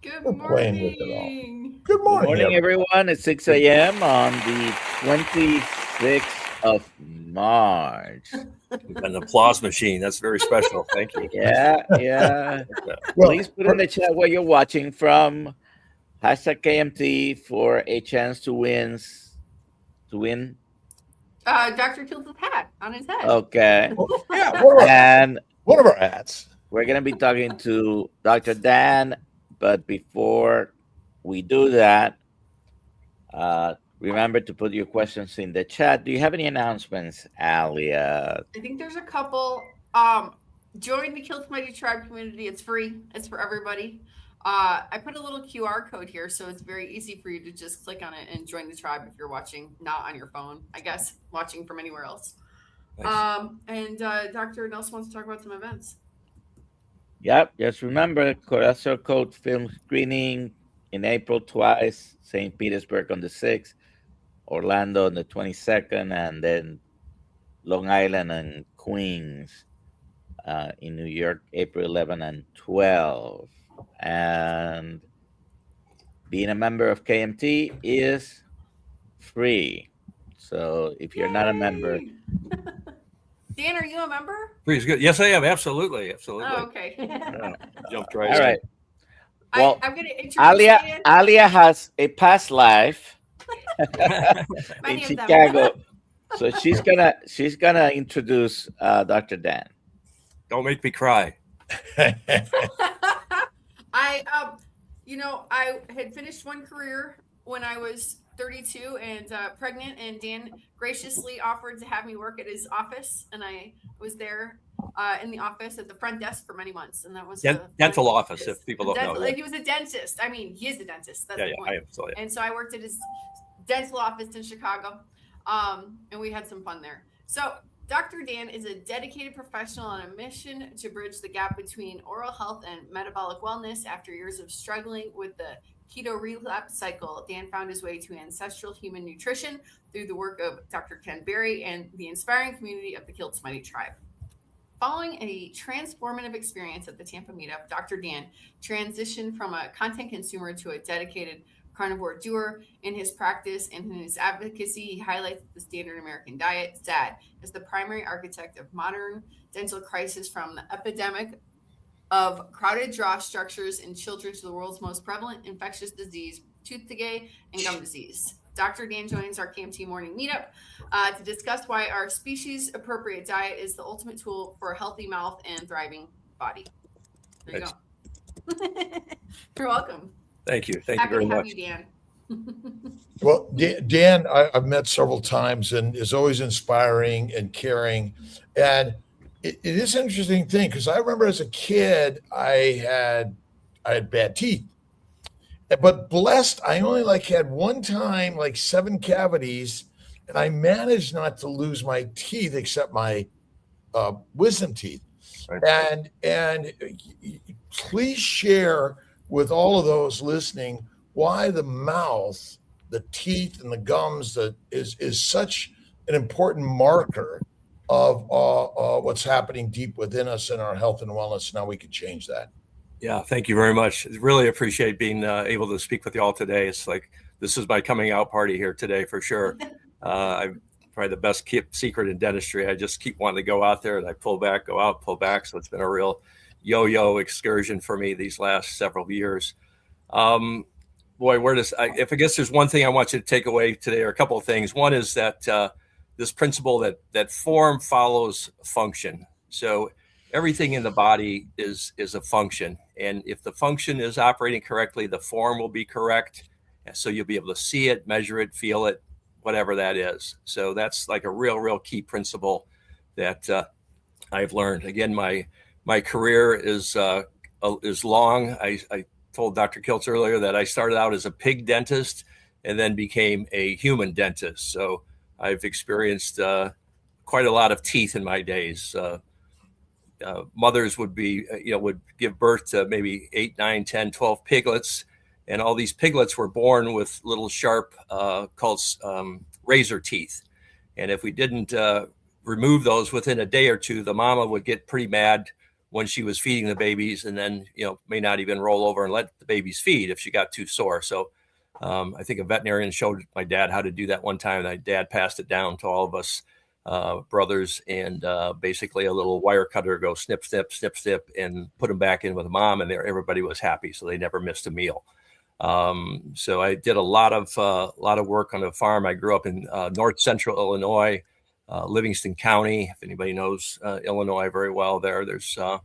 Good We're playing with it all. morning. Good Good morning, morning, everyone. It's 6 a.m. on the 26th of March. An applause machine. That's very special. Thank you. Yeah. Well, Please put in the chat where you're watching from. Hashtag KMT for a chance to win. Dr. Kiltz hat on his head. Okay. yeah, And one of our ads. we're going to be talking to Dr. Dan. But before we do that, remember to put your questions in the chat. Do you have any announcements, Alia? I think there's a couple. Join the Kiltz Method tribe community. It's free. It's for everybody. I put a little QR code here, so it's very easy for you to just click on it and join the tribe if you're watching, not on your phone, I guess, watching from anywhere else. Nice. And Dr. Nelson wants to talk about some events. Yep. Just remember, cholesterol code film screening in April twice, St. Petersburg on the 6th, Orlando on the 22nd, and then Long Island and Queens in New York, April 11 and 12. And being a member of KMT is free. So if you're not a member, Dan, are you a member? Please, good. Yes, I am. Absolutely. Oh, okay. Jumped right. all right. Well, I'm going to introduce Dan. Alia has a past life in Many of them. Chicago, so she's gonna introduce Dr. Dan. Don't make me cry. I had finished one career when I was 32 and pregnant, and Dan graciously offered to have me work at his office, and I was there in the office at the front desk for many months, and that was Dental office, if people don't know. Like, he was a dentist. I mean, he is a dentist. That's the point. I am. So, yeah. And so I worked at his dental office in Chicago, and we had some fun there. So Dr. Dan is a dedicated professional on a mission to bridge the gap between oral health and metabolic wellness. After years of struggling with the keto relapse cycle, Dan found his way to ancestral human nutrition through the work of Dr. Ken Berry and the inspiring community of the Kiltz Method tribe. Following a transformative experience at the Tampa meetup, Dr. Dan transitioned from a content consumer to a dedicated carnivore doer. In his practice and in his advocacy, he highlights the standard American diet, SAD, as the primary architect of modern dental crisis, from the epidemic of crowded jaw structures in children to the world's most prevalent infectious disease, tooth decay and gum disease. Dr. Dan joins our KMT morning meetup to discuss why our species-appropriate diet is the ultimate tool for a healthy mouth and thriving body. There you go. You're welcome. Thank you. Thank Happy you very to have much. you, Dan. Well, Dan, I've met several times and is always inspiring and caring. And it is an interesting thing because I remember as a kid, I had bad teeth. But blessed, I only had one time, 7 cavities, and I managed not to lose my teeth except my wisdom teeth. Right. And please share with all of those listening why the mouth, the teeth, and the gums is such an important marker of what's happening deep within us in our health and wellness. Now we can change that. Yeah, thank you very much. Really appreciate being able to speak with you all today. It's like this is my coming out party here today for sure. I'm probably the best kept secret in dentistry. I just keep wanting to go out there and I pull back, go out, pull back. So it's been a real yo-yo excursion for me these last several years. Boy, I guess there's one thing I want you to take away today, or a couple of things. One is that this principle that form follows function. So everything in the body is a function. And if the function is operating correctly, the form will be correct. So you'll be able to see it, measure it, feel it, whatever that is. So that's like a real key principle that I've learned. Again, my career is long. I told Dr. Kiltz earlier that I started out as a pig dentist and then became a human dentist. So I've experienced quite a lot of teeth in my days. Mothers would give birth to maybe 8, 9, 10, 12 piglets. And all these piglets were born with little sharp called razor teeth. And if we didn't remove those within a day or two, the mama would get pretty mad, when she was feeding the babies, and then, may not even roll over and let the babies feed if she got too sore. So I think a veterinarian showed my dad how to do that one time. And my dad passed it down to all of us brothers, and basically a little wire cutter go snip, snip, snip, snip, and put them back in with mom, and everybody was happy. So they never missed a meal. So I did a lot of work on the farm. I grew up in north central Illinois, Livingston County. If anybody knows Illinois very well, there's a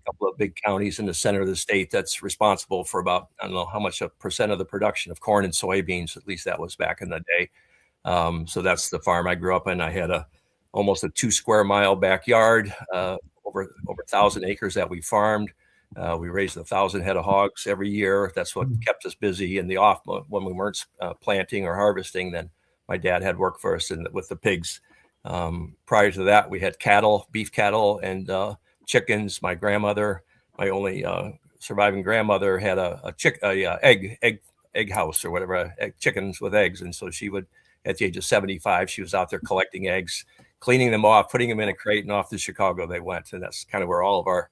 couple of big counties in the center of the state that's responsible for about, I don't know how much % of the production of corn and soybeans. At least that was back in the day. So that's the farm I grew up in. I had almost a 2 square mile backyard, over 1,000 acres that we farmed. We raised 1,000 head of hogs every year. That's what kept us busy in the off when we weren't planting or harvesting. Then my dad had work for us with the pigs. Prior to that, we had cattle, beef cattle, and chickens. My grandmother, my only surviving grandmother, had a egg house or whatever, chickens with eggs. And so she would, at the age of 75, she was out there collecting eggs, cleaning them off, putting them in a crate, and off to Chicago they went. And that's kind of where all of our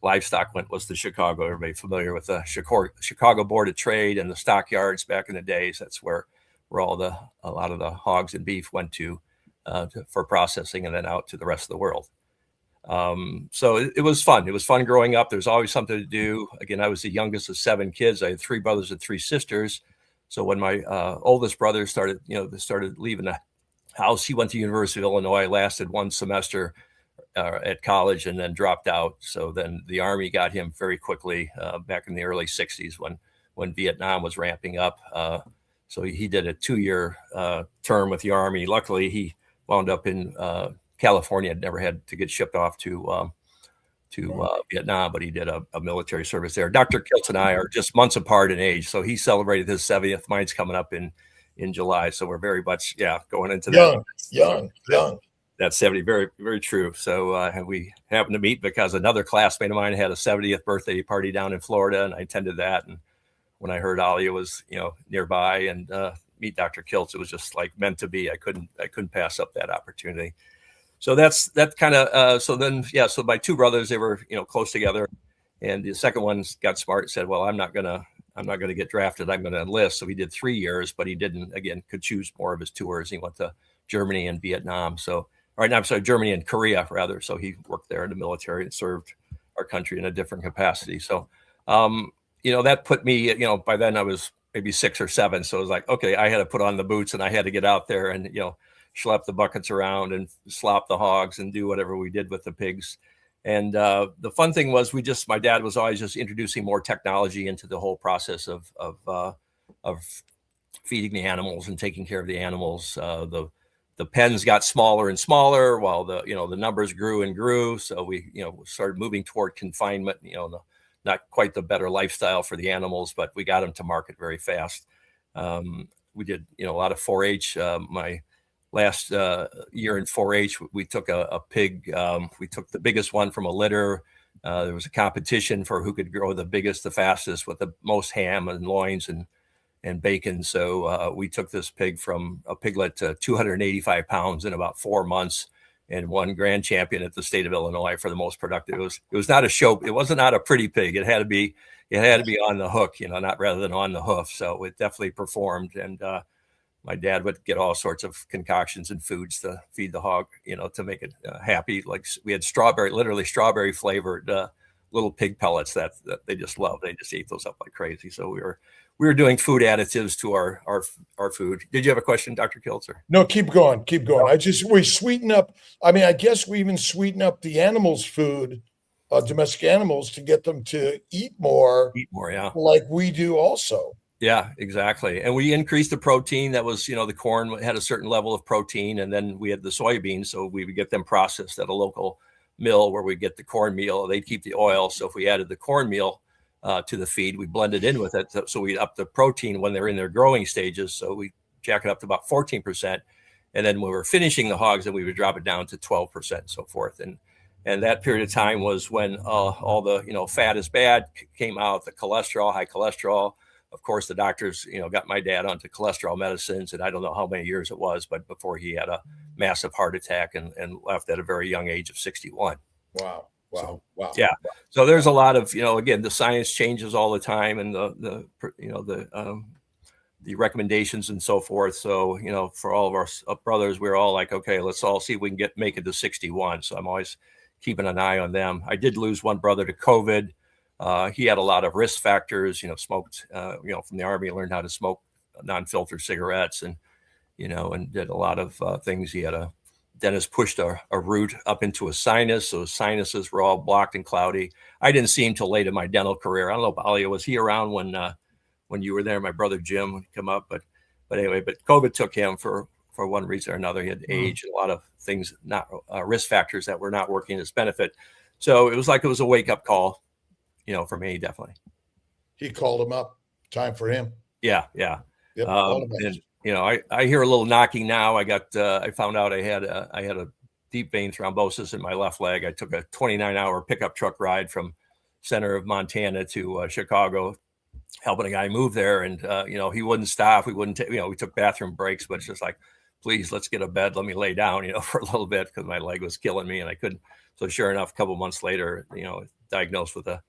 livestock went, was to Chicago. Everybody familiar with the Chicago Board of Trade and the stockyards back in the days. That's where a lot of the hogs and beef went to for processing, and then out to the rest of the world. So it was fun. It was fun growing up. There's always something to do. Again, I was the youngest of 7 kids. I had 3 brothers and 3 sisters. So when my oldest brother started leaving the house, he went to University of Illinois, lasted 1 semester at college, and then dropped out. So then the Army got him very quickly back in the early 60s when Vietnam was ramping up. So he did a 2-year term with the Army. Luckily, he wound up in California. Never had to get shipped off to Vietnam, but he did a military service there. Dr. Kiltz and I are just months apart in age. So he celebrated his 70th. Mine's coming up in July. So we're very much, going into that. Young. That's 70. Very, very true. So we happened to meet because another classmate of mine had a 70th birthday party down in Florida, and I attended that. And when I heard Alia was, nearby and meet Dr. Kiltz, it was just like meant to be. I couldn't pass up that opportunity. So that's kind of, so my 2 brothers, they were, close together, and the second one got smart and said, well, I'm not going to get drafted. I'm going to enlist. So he did 3 years, but he could choose more of his tours. He went to Germany and Vietnam. Germany and Korea rather. So he worked there in the military and served our country in a different capacity. So, that put me, by then I was maybe 6 or 7. So it was like, okay, I had to put on the boots and I had to get out there and, schlep the buckets around and slop the hogs and do whatever we did with the pigs. And the fun thing was my dad was always just introducing more technology into the whole process of feeding the animals and taking care of the animals. The pens got smaller and smaller while the numbers grew and grew. So we, started moving toward confinement, not quite the better lifestyle for the animals, but we got them to market very fast. We did, a lot of 4-H. My last year in 4-H, we took a pig. We took the biggest one from a litter. There was a competition for who could grow the biggest, the fastest, with the most ham and loins and bacon. So we took this pig from a piglet to 285 pounds in about 4 months, and won grand champion at the state of Illinois for the most productive. It was not a show. It wasn't not a pretty pig. It had to be on the hook, not rather than on the hoof. So it definitely performed. And my dad would get all sorts of concoctions and foods to feed the hog, to make it happy. Like we had literally strawberry flavored little pig pellets that they just loved. They just ate those up like crazy. So we were doing food additives to our food. Did you have a question, Dr. Kiltz? No, keep going. We sweeten up. I mean, I guess we even sweeten up the animals' food, domestic animals, to get them to eat more. Yeah. Like we do also. Yeah, exactly. And we increased the protein. That was, the corn had a certain level of protein, and then we had the soybeans. So we would get them processed at a local mill where we get the cornmeal. They'd keep the oil. So if we added the cornmeal to the feed, we blended in with it. So we up the protein when they're in their growing stages. So we jack it up to about 14%. And then when we were finishing the hogs, then we would drop it down to 12% and so forth. And that period of time was when all the, fat is bad came out, the cholesterol, high cholesterol. Of course, the doctors, got my dad onto cholesterol medicines, and I don't know how many years it was, but before he had a massive heart attack and left at a very young age of 61. Wow. Wow. Wow. Yeah. So there's a lot of, again, the science changes all the time, and the recommendations and so forth. So, for all of our brothers, we're all like, okay, let's all see if we can make it to 61. So I'm always keeping an eye on them. I did lose one brother to COVID. He had a lot of risk factors, smoked, from the Army, learned how to smoke non-filtered cigarettes, and did a lot of things. He had a dentist pushed a root up into a sinus, so his sinuses were all blocked and cloudy. I didn't see him till late in my dental career. I don't know, Balia, was he around when you were there? My brother Jim would come up, but anyway, but COVID took him for one reason or another. He had age and a lot of things, not risk factors that were not working in his benefit. So it was a wake up call, for me, definitely. He called him up. Time for him. Yeah. Yep, and I hear a little knocking now. I found out I had a deep vein thrombosis in my left leg. I took a 29-hour pickup truck ride from center of Montana to Chicago, helping a guy move there. And, he wouldn't stop. We wouldn't take, we took bathroom breaks, but it's just like, please, let's get a bed. Let me lay down, for a little bit, because my leg was killing me and I couldn't. So sure enough, a couple months later, diagnosed with a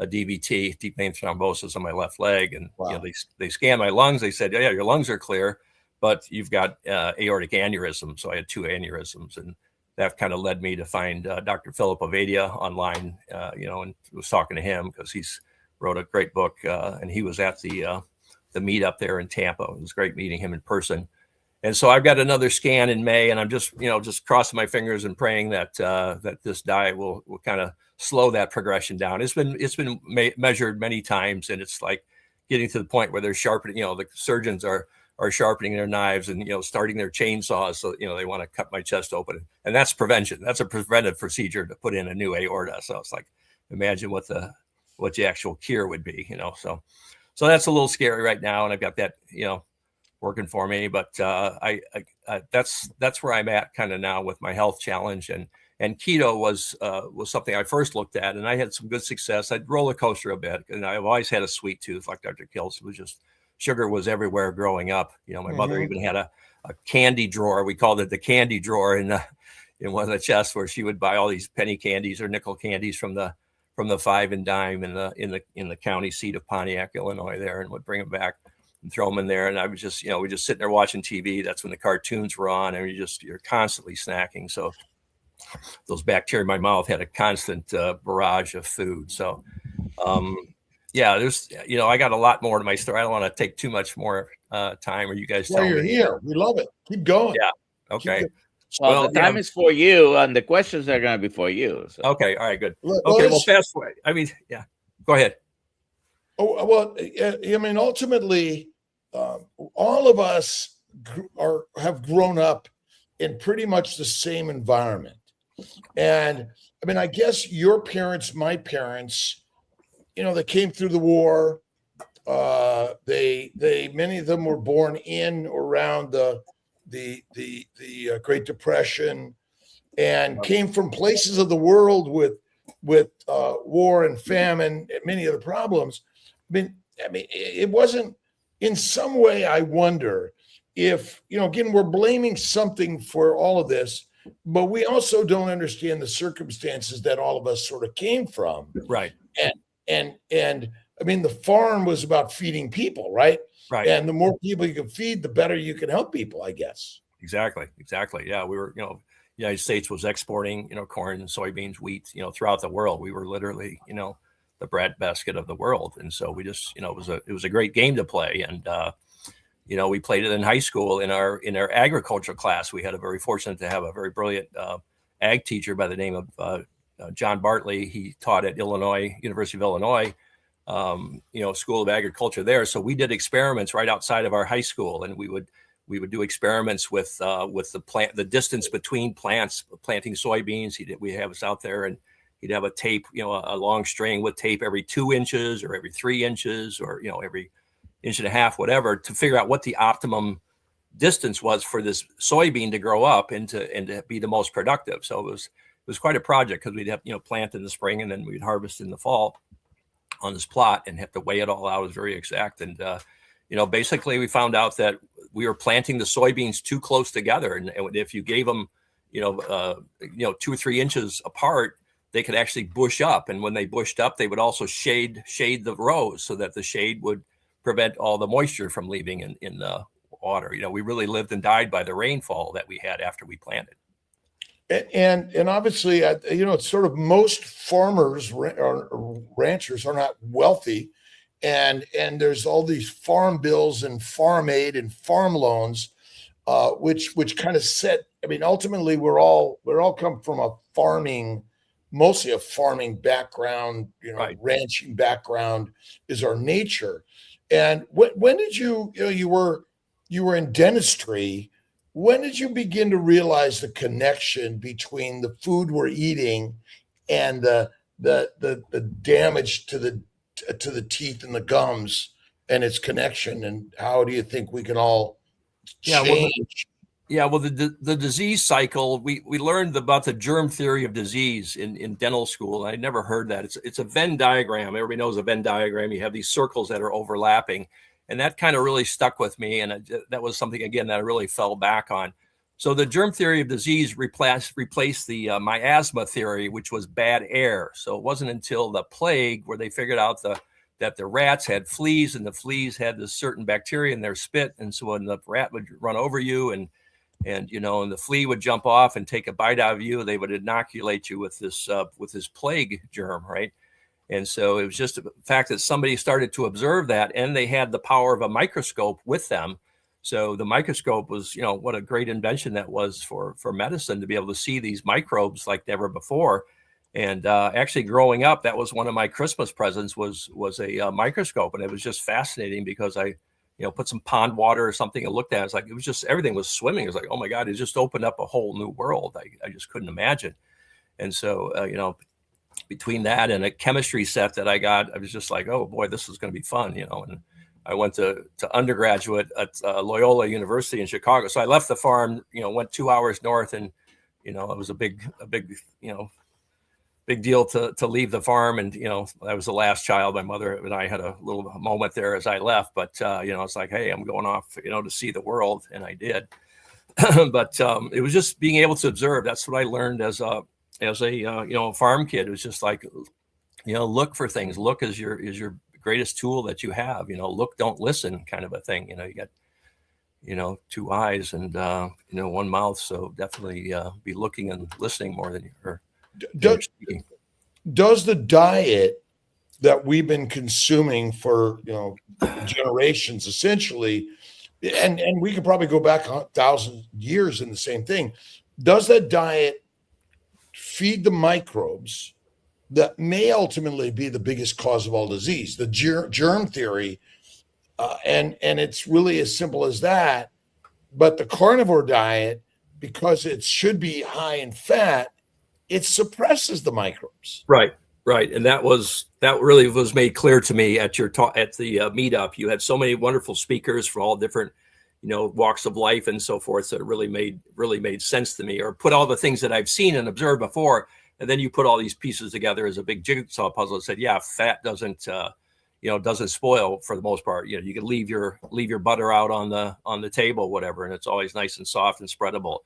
DVT, deep vein thrombosis on my left leg. And, wow. They scanned my lungs. They said, yeah, your lungs are clear, but you've got aortic aneurysm. So I had 2 aneurysms, and that kind of led me to find Dr. Philip Ovadia online, and was talking to him because he's wrote a great book, and he was at the meetup there in Tampa. It was great meeting him in person. And so I've got another scan in May, and I'm just crossing my fingers and praying that that this diet will kind of slow that progression down. It's been measured many times, and it's like getting to the point where they're sharpening. The surgeons are sharpening their knives and starting their chainsaws. So they want to cut my chest open, and that's prevention. That's a preventive procedure to put in a new aorta. So it's like, imagine what the actual cure would be. So that's a little scary right now, and I've got that working for me. But I that's where I'm at kind of now with my health challenge, and keto was something I first looked at, and I had some good success. I'd roller coaster a bit, and I've always had a sweet tooth, like Dr. Kiltz. It was just sugar was everywhere growing up. My mother even had a candy drawer. We called it the candy drawer in one of the chests, where she would buy all these penny candies or nickel candies from the 5 and dime in the county seat of Pontiac, Illinois there, and would bring them back and throw them in there. And I was just, we just sitting there watching TV. That's when the cartoons were on, and you're constantly snacking. So those bacteria in my mouth had a constant barrage of food. So, there's, I got a lot more to my story. I don't want to take too much more time. Or you guys tell you're me. Here. We love it. Keep going. Yeah. Okay. Well, the time is for you, and the questions are going to be for you. So. Okay. All right. Good. Okay. Well, fast forward. I mean, yeah. Go ahead. Oh, well, I mean, ultimately, all of us have grown up in pretty much the same environment. And I mean, I guess your parents, my parents, they came through the war. They many of them were born in or around the Great Depression, and came from places of the world with war and famine and many other problems. I mean, it wasn't. In some way, I wonder if, again, we're blaming something for all of this, but we also don't understand the circumstances that all of us sort of came from. Right. And I mean, the farm was about feeding people, right? Right. And the more people you can feed, the better you can help people, I guess. Exactly. Yeah, we were, the United States was exporting, corn and soybeans, wheat, throughout the world. We were literally, the breadbasket of the world. And so we just, it was a great game to play. And, we played it in high school in our agriculture class. We had a very fortunate to have a very brilliant ag teacher by the name of John Bartley. He taught at University of Illinois, School of Agriculture there. So we did experiments right outside of our high school, and we would do experiments with the distance between plants, planting soybeans. We have us out there, and he'd have a tape, a long string with tape every 2 inches or every 3 inches or, every 1.5 inches, whatever, to figure out what the optimum distance was for this soybean to grow up and to be the most productive. So it was quite a project, because we'd have, plant in the spring and then we'd harvest in the fall on this plot and have to weigh it all out. It was very exact. And, basically we found out that we were planting the soybeans too close together. And if you gave them, 2 or 3 inches apart, they could actually bush up. And when they bushed up, they would also shade the rows so that the shade would prevent all the moisture from leaving in the water. You know, we really lived and died by the rainfall that we had after we planted. And obviously, you know, it's sort of most farmers or ranchers are not wealthy, and there's all these farm bills and farm aid and farm loans, which kind of set. I mean, ultimately, we're all come from a farming, mostly a farming background. You know, Right. ranching background is our nature. And when did you know you were in dentistry? When did you begin to realize the connection between the food we're eating and the damage to the teeth and the gums and its connection? And how do you think we can all change? Well, the disease cycle, we learned about the germ theory of disease in dental school. I never heard that. It's a Venn diagram. Everybody knows a Venn diagram. You have these circles that are overlapping. And that kind of really stuck with me. And that was something, again, that I really fell back on. So the germ theory of disease replaced the miasma theory, which was bad air. So it wasn't until the plague where they figured out that the rats had fleas, and the fleas had this certain bacteria in their spit. And so when the rat would run over you and you know, and the flea would jump off and take a bite out of you, they would inoculate you with this plague germ, right? And so it was just the fact that somebody started to observe that, and they had the power of a microscope with them. So the microscope was, you know, what a great invention that was for medicine, to be able to see these microbes like never before. And actually growing up, that was one of my Christmas presents was a microscope. And it was just fascinating because I, you know, put some pond water or something and looked at it. It's like, it was just, everything was swimming. It was like, oh my God, it just opened up a whole new world. I just couldn't imagine. And so, you know, between that and a chemistry set that I got, I was just like, oh boy, this is going to be fun, you know. And I went to undergraduate at Loyola University in Chicago. So I left the farm, you know, went 2 hours north, and, you know, it was a big, you know, big deal to leave the farm. And, you know, I was the last child. My mother and I had a little moment there as I left, but, you know, it's like, hey, I'm going off, you know, to see the world. And I did. But it was just being able to observe. That's what I learned as a you know, farm kid. It was just like, you know, look for things. Look is your greatest tool that you have. You know, look, don't listen, kind of a thing. You know, you got, you know, two eyes and you know, one mouth. So definitely be looking and listening more than you're speaking. Does the diet that we've been consuming for, you know, generations, essentially, and we could probably go back 1,000 years in the same thing, does that diet feed the microbes that may ultimately be the biggest cause of all disease, the germ theory, and it's really as simple as that? But the carnivore diet, because it should be high in fat, it suppresses the microbes. Right. And that really was made clear to me at your talk at the meetup. You had so many wonderful speakers from all different, you know, walks of life and so forth. So it really made sense to me, or put all the things that I've seen and observed before. And then you put all these pieces together as a big jigsaw puzzle and said, yeah, fat doesn't spoil for the most part. You know, you can leave your butter out on the table, whatever, and it's always nice and soft and spreadable.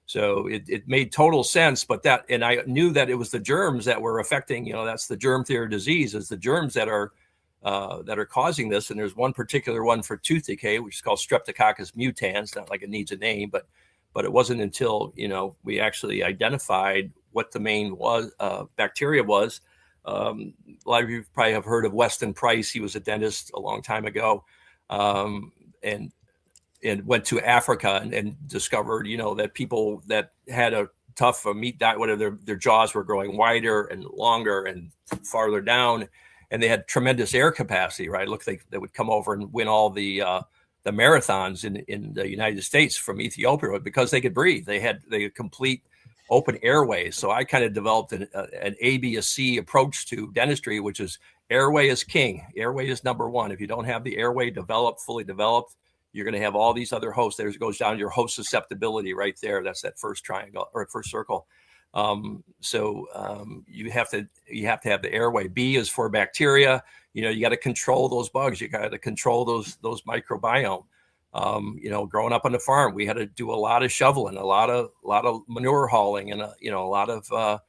So it made total sense. But and I knew that it was the germs that were affecting, you know, that's the germ theory of disease, is the germs that are causing this. And there's one particular one for tooth decay, which is called Streptococcus mutans. Not like it needs a name, but it wasn't until, you know, we actually identified what the main bacteria was. A lot of you probably have heard of Weston Price. He was a dentist a long time ago, and went to Africa and discovered, you know, that people that had a tough meat diet, whatever, their jaws were growing wider and longer and farther down, and they had tremendous air capacity, right? Look, they would come over and win all the marathons in the United States from Ethiopia because they could breathe. They had complete open airways. So I kind of developed an A, B, a C approach to dentistry, which is airway is king. Airway is number one. If you don't have the airway fully developed, you're going to have all these other hosts. There goes down your host susceptibility right there. That's that first triangle or first circle. You have to have the airway. B is for bacteria. You know, you got to control those bugs. You got to control those microbiome. You know, growing up on the farm, we had to do a lot of shoveling, a lot of manure hauling, and a lot of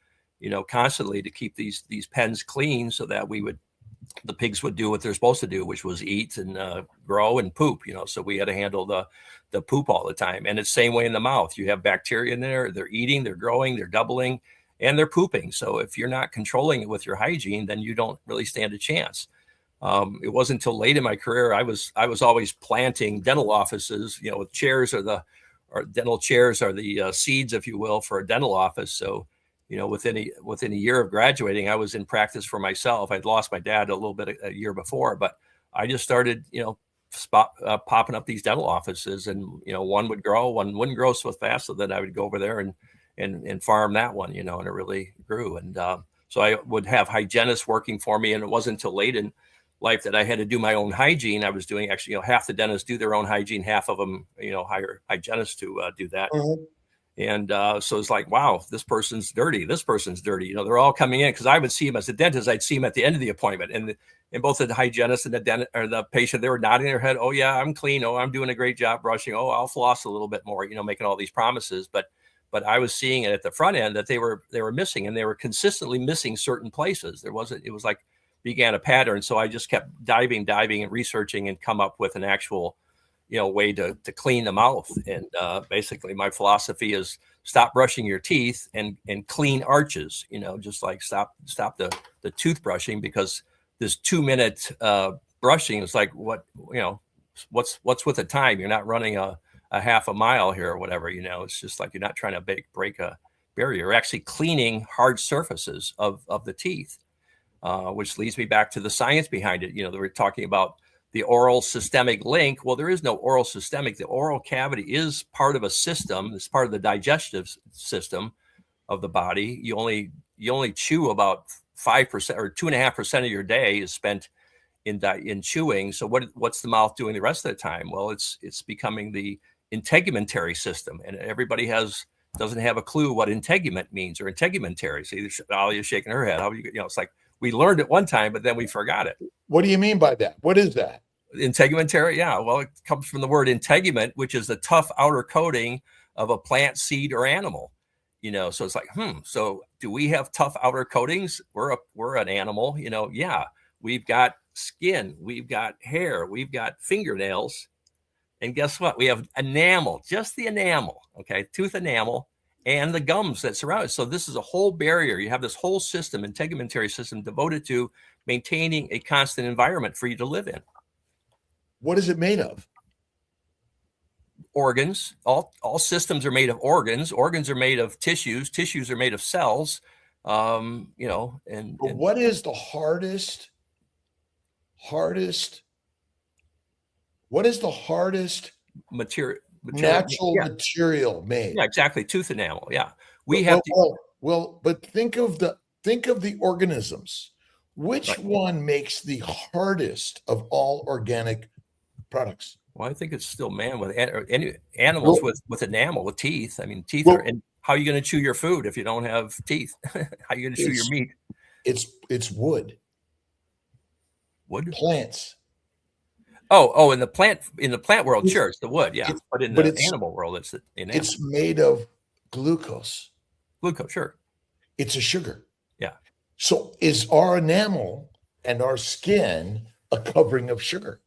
constantly to keep these pens clean so that the pigs would do what they're supposed to do, which was eat and grow and poop, so we had to handle the poop all the time. And it's the same way in the mouth. You have bacteria in there, they're eating, they're growing, they're doubling, and they're pooping. So if you're not controlling it with your hygiene, then you don't really stand a chance. It wasn't until late in my career, I was always planting dental offices, with chairs or dental chairs are the seeds, if you will, for a dental office. So, within a year of graduating, I was in practice for myself. I'd lost my dad a little bit a year before, but I just started, popping up these dental offices, and, one would grow, one wouldn't grow so fast. So then I would go over there and farm that one, and it really grew. And so I would have hygienists working for me. And it wasn't until late in life that I had to do my own hygiene. I was doing actually, half the dentists do their own hygiene, half of them, hire hygienists to do that. Mm-hmm. And so it's like, wow, this person's dirty. This person's dirty. They're all coming in, because I would see them as a dentist. I'd see them at the end of the appointment, and both the hygienist and the dentist or the patient, they were nodding their head. Oh yeah, I'm clean. Oh, I'm doing a great job brushing. Oh, I'll floss a little bit more. Making all these promises, but I was seeing it at the front end that they were missing, and they were consistently missing certain places. It was like began a pattern. So I just kept diving and researching and come up with an actual way to clean the mouth. And basically my philosophy is stop brushing your teeth and clean arches, just like stop the toothbrushing, because this 2-minute brushing is like, what's with the time? You're not running a half a mile here or whatever, it's just like, you're not trying to break a barrier. You're actually cleaning hard surfaces of the teeth, which leads me back to the science behind it. They were talking about the oral systemic link. Well, there is no oral systemic. The oral cavity is part of a system. It's part of the digestive system of the body. You only chew about 5% or 2.5% of your day is spent in chewing. So what's the mouth doing the rest of the time? Well, it's becoming the integumentary system, and everybody doesn't have a clue what integument means or integumentary. So Alia's shaking her head. It's like we learned it one time, but then we forgot it. What do you mean by that? What is that? Integumentary? Yeah. Well, it comes from the word integument, which is the tough outer coating of a plant, seed, or animal. So it's like, so do we have tough outer coatings? We're an animal, yeah. We've got skin, we've got hair, we've got fingernails. And guess what? We have enamel, just the enamel, okay? Tooth enamel and the gums that surround it. So this is a whole barrier. You have this whole system, integumentary system, devoted to maintaining a constant environment for you to live in. What is it made of? Organs. All systems are made of organs. Organs are made of tissues. Tissues are made of cells. And what is the hardest? What is the hardest material? Natural material made? Yeah, exactly. Tooth enamel. Yeah, but think of the organisms. Which one makes the hardest of all organic products? Well, I think it's still man with any animals with enamel, with teeth. I mean, teeth are. And how are you going to chew your food if you don't have teeth? How are you going to chew your meat? It's wood. Wood. Plants. Oh, in the plant world, sure, it's the wood, yeah. But in the animal world, it's the enamel. It's made of glucose. Glucose, sure. It's a sugar. Yeah. So is our enamel and our skin a covering of sugar?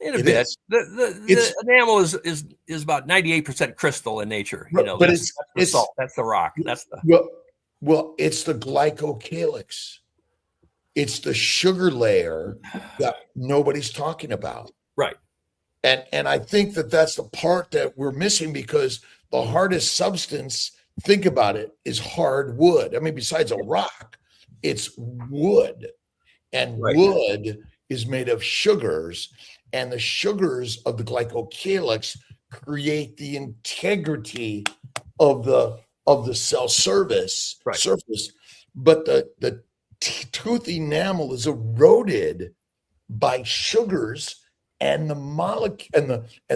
In a bit. The enamel is about 98% crystal in nature. But that's the salt. That's the rock. That's the well, it's the glycocalyx. It's the sugar layer that nobody's talking about. Right. And I think that's the part that we're missing, because the hardest substance, think about it, is hard wood. I mean, besides a rock, it's wood. And wood is made of sugars, and the sugars of the glycocalyx create the integrity of the cell surface. But the tooth enamel is eroded by sugars and the molecule and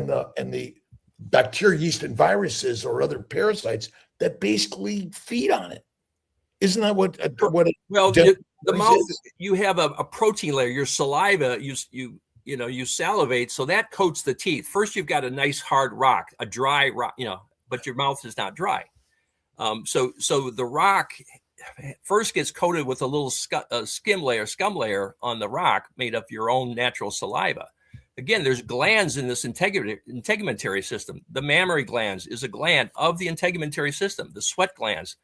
the bacteria, yeast, and viruses or other parasites that basically feed on it. Isn't that what the mouth is? You have a protein layer. Your saliva, you salivate, so that coats the teeth. First, you've got a nice hard rock, a dry rock, but your mouth is not dry. So the rock first gets coated with a little scum layer on the rock made of your own natural saliva. Again, there's glands in this integumentary system. The mammary glands is a gland of the integumentary system, the sweat glands,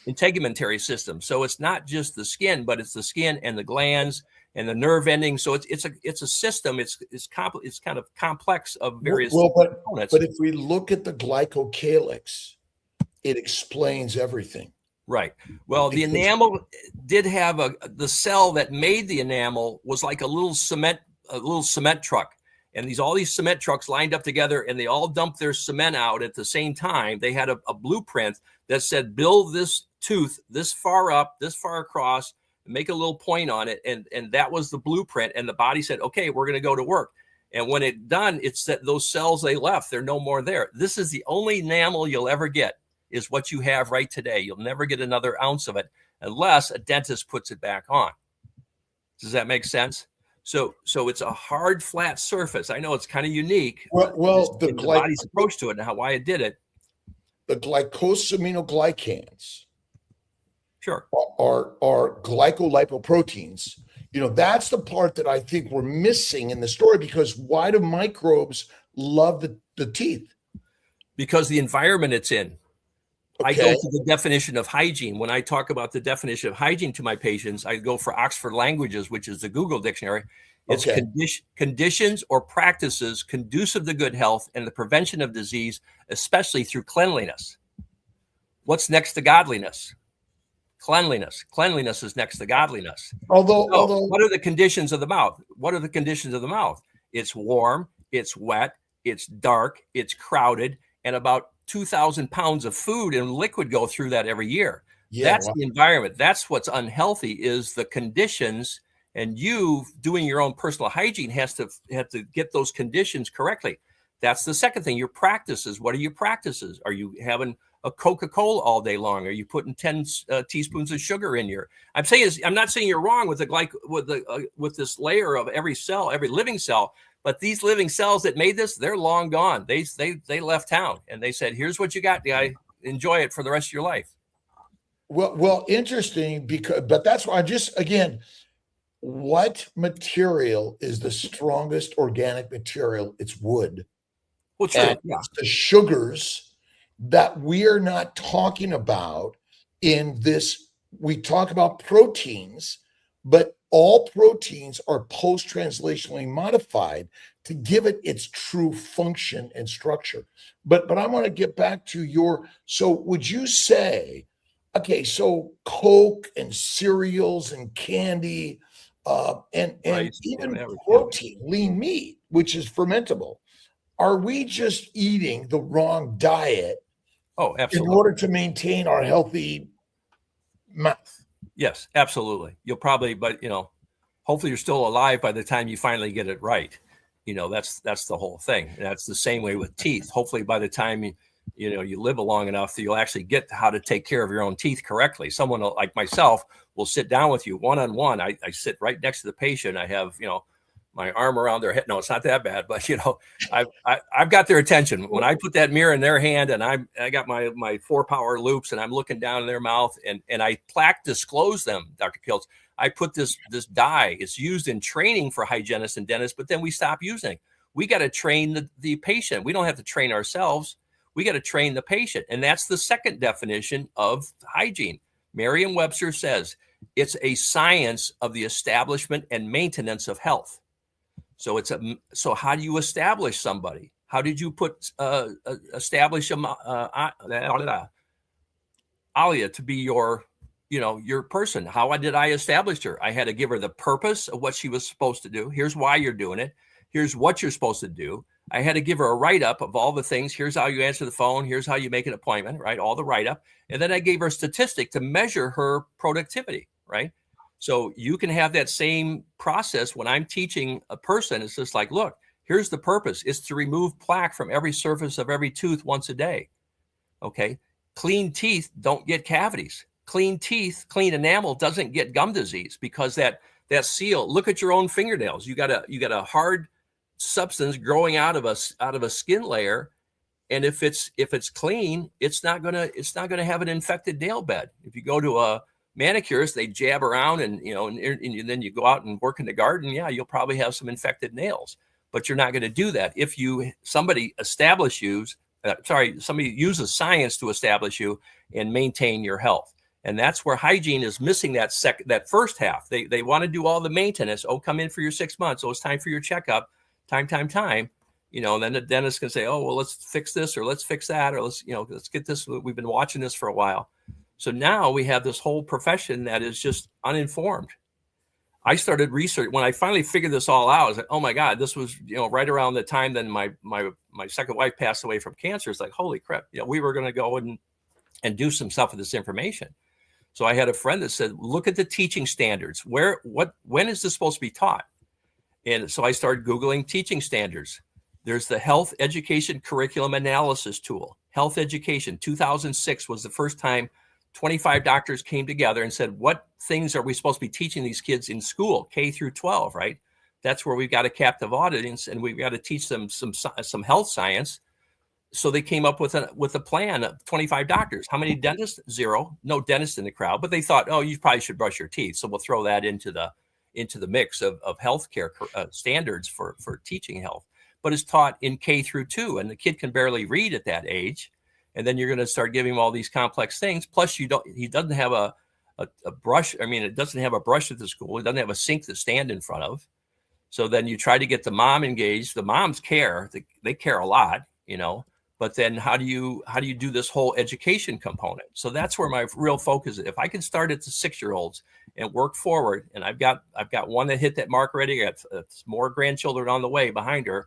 integumentary system. So it's not just the skin, but it's the skin and the glands and the nerve endings. So it's a system. It's kind of complex of various components. But if we look at the glycocalyx, it explains everything. Right. Well, the enamel did have the cell that made the enamel was like a little cement truck. And all these cement trucks lined up together, and they all dumped their cement out at the same time. They had a blueprint that said, build this tooth this far up, this far across, make a little point on it. And that was the blueprint. And the body said, okay, we're going to go to work. And when it's done, it's that those cells they left, they're no more there. This is the only enamel you'll ever get, is what you have right today. You'll never get another ounce of it unless a dentist puts it back on. Does that make sense? So it's a hard, flat surface. I know it's kind of unique. Well, the body's approach to it and why it did it. The glycosaminoglycans, sure, are glycolipoproteins. That's the part that I think we're missing in the story, because why do microbes love the teeth? Because the environment it's in. Okay. I go to the definition of hygiene. When I talk about the definition of hygiene to my patients, I go for Oxford Languages, which is the Google dictionary. It's conditions or practices conducive to good health and the prevention of disease, especially through cleanliness. What's next to godliness? Cleanliness. Cleanliness is next to godliness. Although what are the conditions of the mouth? What are the conditions of the mouth? It's warm, it's wet, it's dark, it's crowded, and about 2,000 pounds of food and liquid go through that every year. Yeah, that's the environment. That's what's unhealthy, is the conditions, and you doing your own personal hygiene have to get those conditions correctly. That's the second thing. Your practices. What are your practices? Are you having a Coca-Cola all day long? Are you putting 10 teaspoons of sugar in your? I'm not saying you're wrong with with this layer of every cell, every living cell. But these living cells that made this, they're long gone. They left town, and they said, "Here's what you got, guy. Enjoy it for the rest of your life." Well, interesting, but that's why what material is the strongest organic material? It's wood. Well, true. Yeah. It's the sugars that we are not talking about in this. We talk about proteins, but all proteins are post-translationally modified to give it its true function and structure. But I want to get back to so would you say, okay, so Coke and cereals and candy and even protein, lean meat, which is fermentable, are we just eating the wrong diet? Oh, absolutely. In order to maintain our healthy mouth? Yes, absolutely. You'll probably, but hopefully you're still alive by the time you finally get it right. That's the whole thing. And that's the same way with teeth. Hopefully by the time you live long enough that you'll actually get how to take care of your own teeth correctly. Someone like myself will sit down with you one-on-one. I sit right next to the patient. I have, my arm around their head. No, it's not that bad, but I've got their attention. When I put that mirror in their hand and I got my 4-power loops and I'm looking down in their mouth and I plaque disclose them, Dr. Kiltz. I put this dye. It's used in training for hygienists and dentists, but then we stop using it. We got to train the patient. We don't have to train ourselves. We got to train the patient. And that's the second definition of hygiene. Merriam-Webster says it's a science of the establishment and maintenance of health. So so how do you establish somebody? How did you establish Alia to be your person? How did I establish her? I had to give her the purpose of what she was supposed to do. Here's why you're doing it. Here's what you're supposed to do. I had to give her a write-up of all the things. Here's how you answer the phone. Here's how you make an appointment, right? All the write-up. And then I gave her a statistic to measure her productivity, right? So you can have that same process when I'm teaching a person. It's just like, look, here's the purpose. It's to remove plaque from every surface of every tooth once a day. Okay. Clean teeth don't get cavities. Clean teeth, clean enamel doesn't get gum disease because that seal, look at your own fingernails. You got a hard substance growing out of a skin layer. And if it's clean, it's not gonna have an infected nail bed. If you go to a manicurist, they jab around and and then you go out and work in the garden. Yeah, you'll probably have some infected nails, but you're not going to do that if somebody uses science to establish you and maintain your health. And that's where hygiene is missing that first half. They want to do all the maintenance. Oh, come in for your 6 months. Oh, it's time for your checkup. Time. And then the dentist can say, oh, well, let's fix this or let's fix that or let's get this. We've been watching this for a while. So now we have this whole profession that is just uninformed. I started research when I finally figured this all out. I was like, oh my God, this was, right around the time then my second wife passed away from cancer. It's like, holy crap. We were going to go and do some stuff with this information. So I had a friend that said, look at the teaching standards. When is this supposed to be taught? And so I started Googling teaching standards. There's the Health Education Curriculum Analysis Tool. Health Education, 2006 was the first time 25 doctors came together and said, what things are we supposed to be teaching these kids in school, K through 12, right? That's where we've got a captive audience and we've got to teach them some health science. So they came up with a plan of 25 doctors. How many dentists? 0. No dentists in the crowd, but they thought, oh, you probably should brush your teeth. So we'll throw that into the mix of healthcare standards for teaching health. But it's taught in K through 2, and the kid can barely read at that age. And then you're going to start giving him all these complex things. Plus, he doesn't have a brush. I mean, it doesn't have a brush at the school. It doesn't have a sink to stand in front of. So then you try to get the mom engaged. The moms care. They care a lot, But then how do you do this whole education component? So that's where my real focus is. If I can start at the 6-year-olds and work forward, and I've got one that hit that mark already. I got more grandchildren on the way behind her.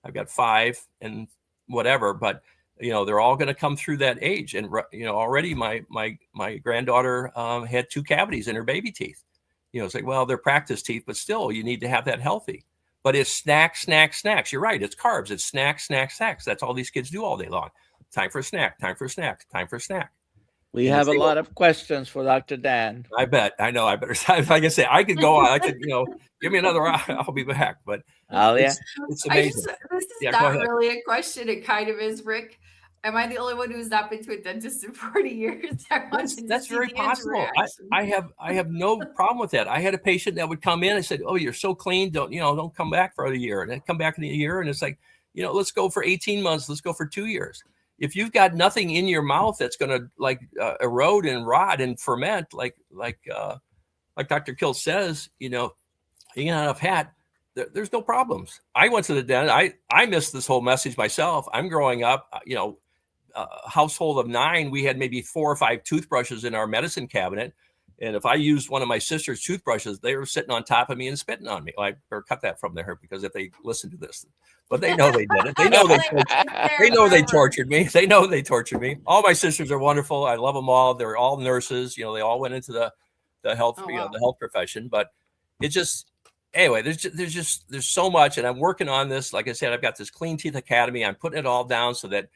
I've got 5 and whatever, but they're all going to come through that age. And already my granddaughter had 2 cavities in her baby teeth. It's like, well, they're practice teeth, but still, you need to have that healthy. But it's snacks. You're right. It's carbs. It's snacks. That's all these kids do all day long. Time for a snack. We have a lot of questions for Dr. Dan. I bet. I know. I better. Like I say, I could go on. I could, give me another hour. I'll be back. But it's amazing. This is not really a question. It kind of is, Rick. Am I the only one who's not been to a dentist in 40 years? That's very possible. I have no problem with that. I had a patient that would come in. I said, "Oh, you're so clean. Don't come back for a year." And I'd come back in a year, and it's like, let's go for 18 months. Let's go for 2 years. If you've got nothing in your mouth that's going to erode and rot and ferment, like Dr. Kiltz says, you got enough fat. There's no problems. I went to the dentist. I missed this whole message myself. I'm growing up, household of 9, we had maybe 4 or 5 toothbrushes in our medicine cabinet. And if I used one of my sister's toothbrushes, they were sitting on top of me and spitting on me. Well, I better cut that from there because if they listen to this, but they know they did it. They know they tortured me. They know they tortured me. All my sisters are wonderful. I love them all. They're all nurses. They all went into the health, the health profession. But it just, anyway, there's so much, and I'm working on this. Like I said, I've got this Clean Teeth Academy. I'm putting it all down so that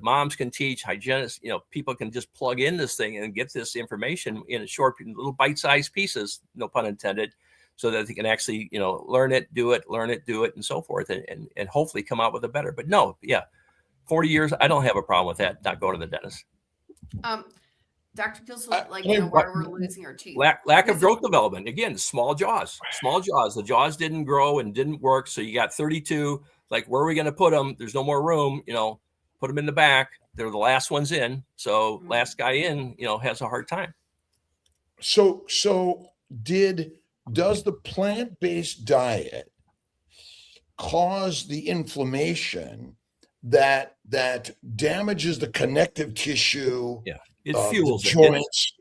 moms can teach, hygienists, people can just plug in this thing and get this information in a short, little bite-sized pieces, no pun intended, so that they can actually, learn it, do it, and so forth, and hopefully come out with a better. But no, 40 years, I don't have a problem with that, not going to the dentist. Dr. Kiltz, why we're losing our teeth. Lack of growth development. Again, small jaws. The jaws didn't grow and didn't work. So you got 32. Like, where are we going to put them? There's no more room. Put them in the back. They're the last ones in. So last guy in, has a hard time. So does the plant-based diet cause the inflammation that damages the connective tissue? Yeah, it fuels the joints.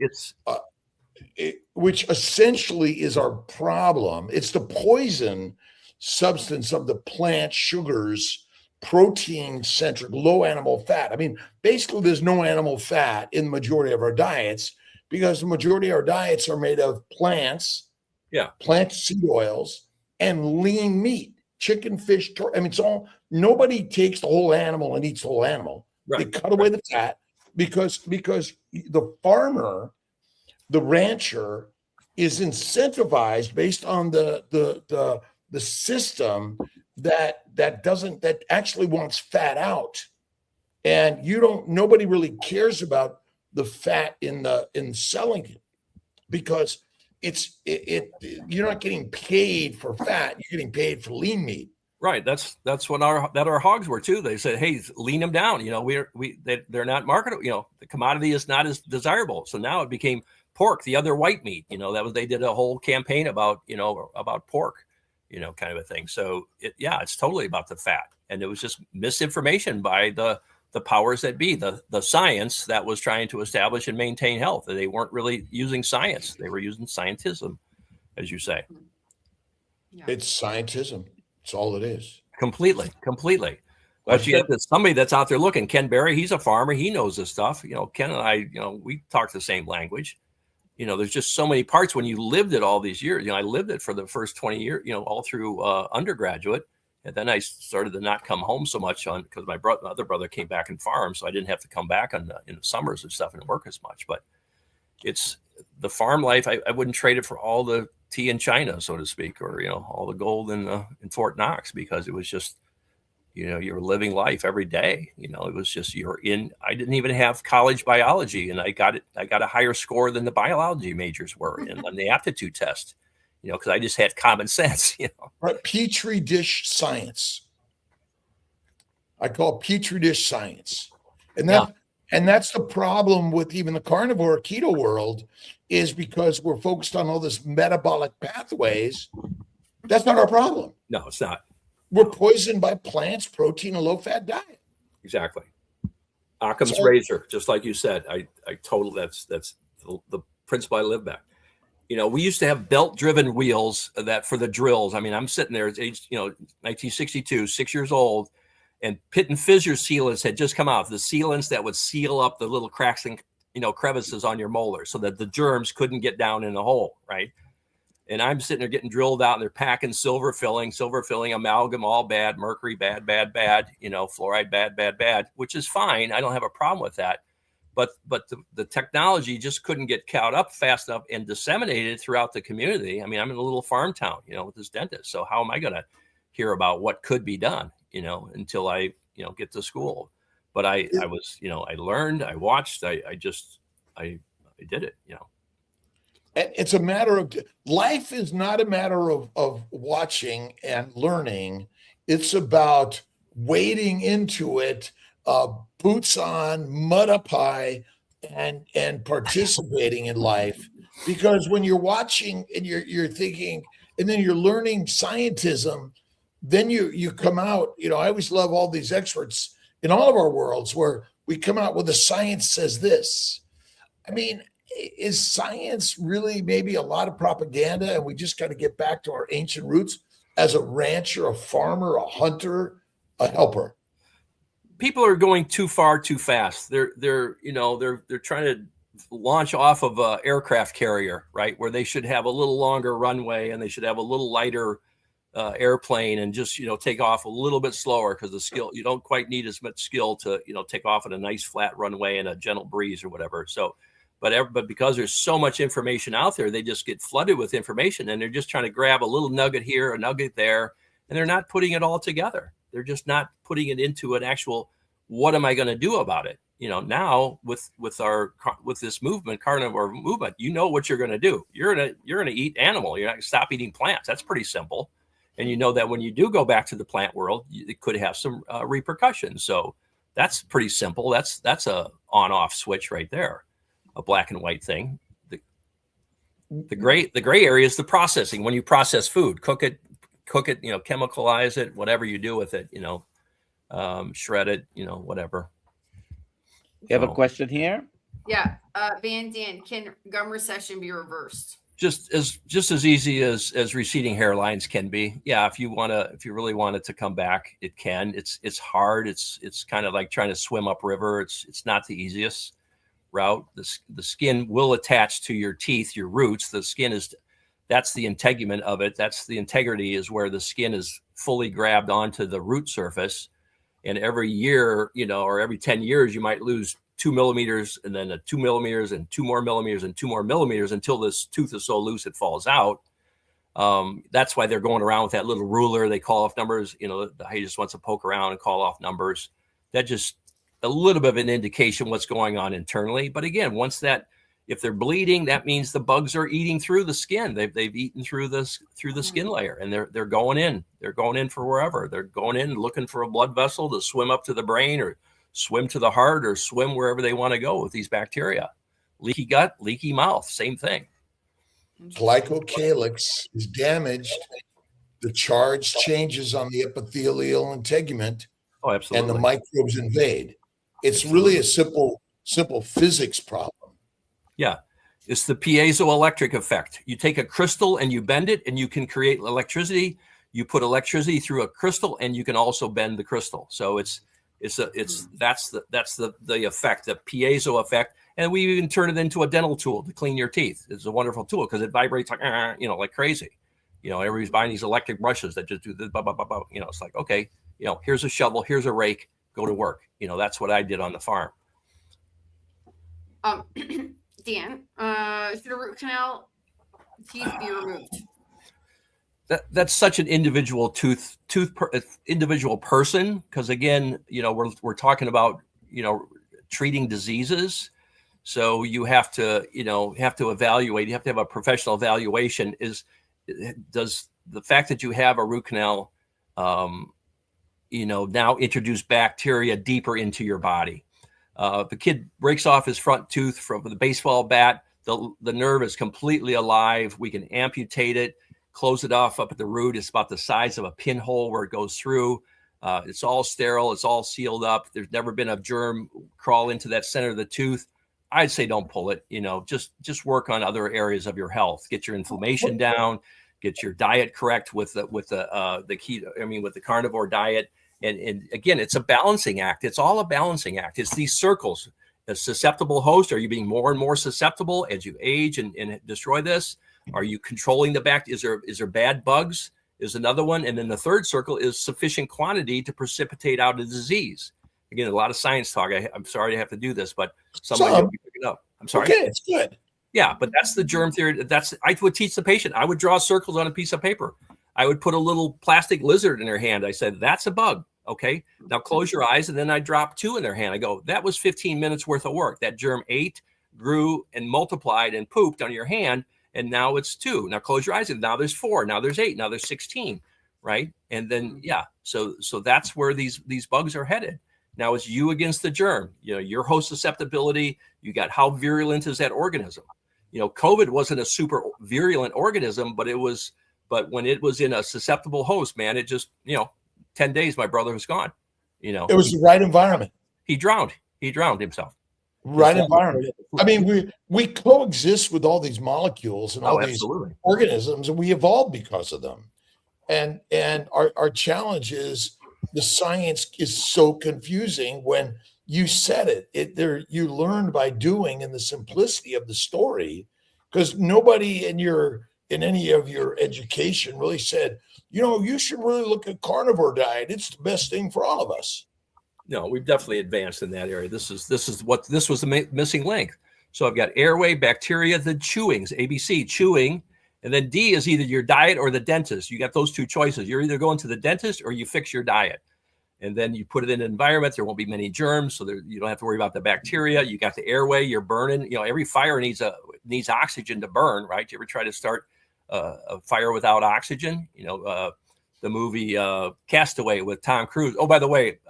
Which essentially is our problem. It's the poison substance of the plant sugars, protein-centric, low animal fat. I mean, basically, there's no animal fat in the majority of our diets because the majority of our diets are made of plants, plant seed oils, and lean meat, chicken, fish, it's all, nobody takes the whole animal and eats the whole animal. Right. They cut away the fat because the farmer, the rancher, is incentivized based on the system that actually wants fat out. And nobody really cares about the fat in selling it, because you're not getting paid for fat, you're getting paid for lean meat. Right. That's what our hogs were too. They said, hey, lean them down. They're not marketable. The commodity is not as desirable. So now it became pork, the other white meat. They did a whole campaign about pork, kind of a thing. So it's totally about the fat. And it was just misinformation by the powers that be, the science that was trying to establish and maintain health. They weren't really using science. They were using scientism, as you say. Yeah. It's scientism. It's all it is. Completely. But you get somebody that's out there looking. Ken Berry, he's a farmer. He knows this stuff. Ken and I, we talk the same language. There's just so many parts when you lived it all these years. I lived it for the first 20 years, all through undergraduate. And then I started to not come home so much because my other brother came back and farmed. So I didn't have to come back in the summers and stuff and work as much. But it's the farm life. I wouldn't trade it for all the tea in China, so to speak, or, all the gold in Fort Knox, because it was just, you were living life every day. It was just, I didn't even have college biology, and I got a higher score than the biology majors were on the aptitude test, because I just had common sense, Right. Petri dish science. I call Petri dish science. And that's the problem with even the carnivore keto world, is because we're focused on all this metabolic pathways. That's not our problem. No, it's not. We're poisoned by plants, protein, and low-fat diet. Exactly. Occam's razor, just like you said. I totally, that's the principle I live by. We used to have belt-driven wheels that for the drills. I mean, I'm sitting there at age, 1962, 6 years old, and Pitt and Fissure sealants had just come out. The sealants that would seal up the little cracks and crevices on your molars so that the germs couldn't get down in the hole, right? And I'm sitting there getting drilled out, and they're packing silver filling, amalgam, all bad, mercury, bad, fluoride, bad, which is fine. I don't have a problem with that. But the technology just couldn't get caught up fast enough and disseminated throughout the community. I mean, I'm in a little farm town, with this dentist. So how am I going to hear about what could be done, until I, get to school? But I was, I learned, I watched, I did it, And it's a matter of life is not a matter of watching and learning. It's about wading into it, boots on, mud up high, and participating in life. Because when you're watching and you're thinking, and then you're learning scientism, then you come out. I always love all these experts in all of our worlds where we come out with the science says this. I mean, is science really maybe a lot of propaganda, and we just got to get back to our ancient roots as a rancher, a farmer, a hunter, a helper? People are going too far too fast. They're trying to launch off of an aircraft carrier, right? Where they should have a little longer runway and they should have a little lighter airplane and just, take off a little bit slower, because the skill, you don't quite need as much skill to, take off at a nice flat runway and a gentle breeze or whatever. So, but because there's so much information out there, they just get flooded with information, and they're just trying to grab a little nugget here, a nugget there, and they're not putting it all together. They're just not putting it into an actual, what am I going to do about it? Now with this movement, carnivore movement, what you're going to do. You're going to eat animal. You're not going to stop eating plants. That's pretty simple. And that when you do go back to the plant world, it could have some repercussions. So that's pretty simple. That's a on-off switch right there, a black and white thing. The gray area is the processing. When you process food, cook it, chemicalize it, whatever you do with it, shred it, whatever. You have a question here? Yeah. Van Dan, can gum recession be reversed? Just as easy as receding hairlines can be. Yeah, if you really want it to come back, it can. It's hard. It's kind of like trying to swim upriver. It's not the easiest route. The skin will attach to your teeth, your roots. The skin that's the integument of it. That's the integrity, is where the skin is fully grabbed onto the root surface. And every year, or every 10 years, you might lose 2 millimeters, and then 2 millimeters, and 2 more millimeters, and 2 more millimeters, until this tooth is so loose it falls out. That's why they're going around with that little ruler. They call off numbers. The hygienist wants to poke around and call off numbers. That just a little bit of an indication what's going on internally. But again, if they're bleeding, that means the bugs are eating through the skin. They've eaten through the skin layer, and they're going in. They're going in for wherever. They're going in looking for a blood vessel to swim up to the brain, or swim to the heart, or swim wherever they want to go with these bacteria. Leaky gut, leaky mouth, same thing. Glycocalyx is damaged. The charge changes on the epithelial integument, Oh, absolutely. and the microbes invade. It's really a simple physics problem. Yeah. It's the piezoelectric effect. You take a crystal and you bend it, and you can create electricity. You put electricity through a crystal, and you can also bend the crystal. So that's the effect, the piezo effect. And we even turn it into a dental tool to clean your teeth. It's a wonderful tool because it vibrates like, like crazy. Everybody's buying these electric brushes that just do this, blah, blah, blah, blah. It's like, okay, here's a shovel, here's a rake, go to work. That's what I did on the farm. Dan, should a root canal teeth be removed? That's such an individual individual person, because again, we're talking about treating diseases, so you have to evaluate. You have to have a professional evaluation. Does the fact that you have a root canal, now introduce bacteria deeper into your body? If the kid breaks off his front tooth from the baseball bat, the nerve is completely alive. We can amputate it, close it off up at the root. It's about the size of a pinhole where it goes through. It's all sterile. It's all sealed up. There's never been a germ crawl into that center of the tooth. I'd say don't pull it. Just work on other areas of your health. Get your inflammation down. Get your diet correct with the keto. With the carnivore diet. And again, it's a bacalancing act. It's all a balancing act. It's these circles. A susceptible host. Are you being more and more susceptible as you age and destroy this? Are you controlling the bacteria? Is there bad bugs? Is another one. And then the third circle is sufficient quantity to precipitate out a disease. Again, a lot of science talk. I'm sorry to have to do this, but somebody will pick it up. I'm sorry. Okay, it's good. Yeah, but that's the germ theory. I would teach the patient. I would draw circles on a piece of paper. I would put a little plastic lizard in their hand. I said, that's a bug. Okay, now close your eyes. And then I drop 2 in their hand. I go, that was 15 minutes worth of work. That germ ate, grew, and multiplied and pooped on your hand. And now it's 2. Now close your eyes. And now there's 4. Now there's 8. Now there's 16. Right. And then, so that's where these bugs are headed. Now it's you against the germ, your host susceptibility. You got how virulent is that organism? COVID wasn't a super virulent organism, but when it was in a susceptible host, man, it just, 10 days, my brother was gone. It was the right environment. He drowned himself. Right environment. We coexist with all these molecules and all these organisms, and we evolved because of them. And our challenge is the science is so confusing. When you said you learned by doing, and the simplicity of the story, because nobody in any of your education really said, you should really look at carnivore diet. It's the best thing for all of us. No, we've definitely advanced in that area. This was the missing link. So I've got airway, bacteria, the chewings, ABC, chewing, and then D is either your diet or the dentist. You got those 2 choices. You're either going to the dentist or you fix your diet. And then you put it in an environment, there won't be many germs, so you don't have to worry about the bacteria. You got the airway, you're burning. Every fire needs oxygen to burn, right? You ever try to start a fire without oxygen? The movie Castaway with Tom Cruise. Oh, by the way,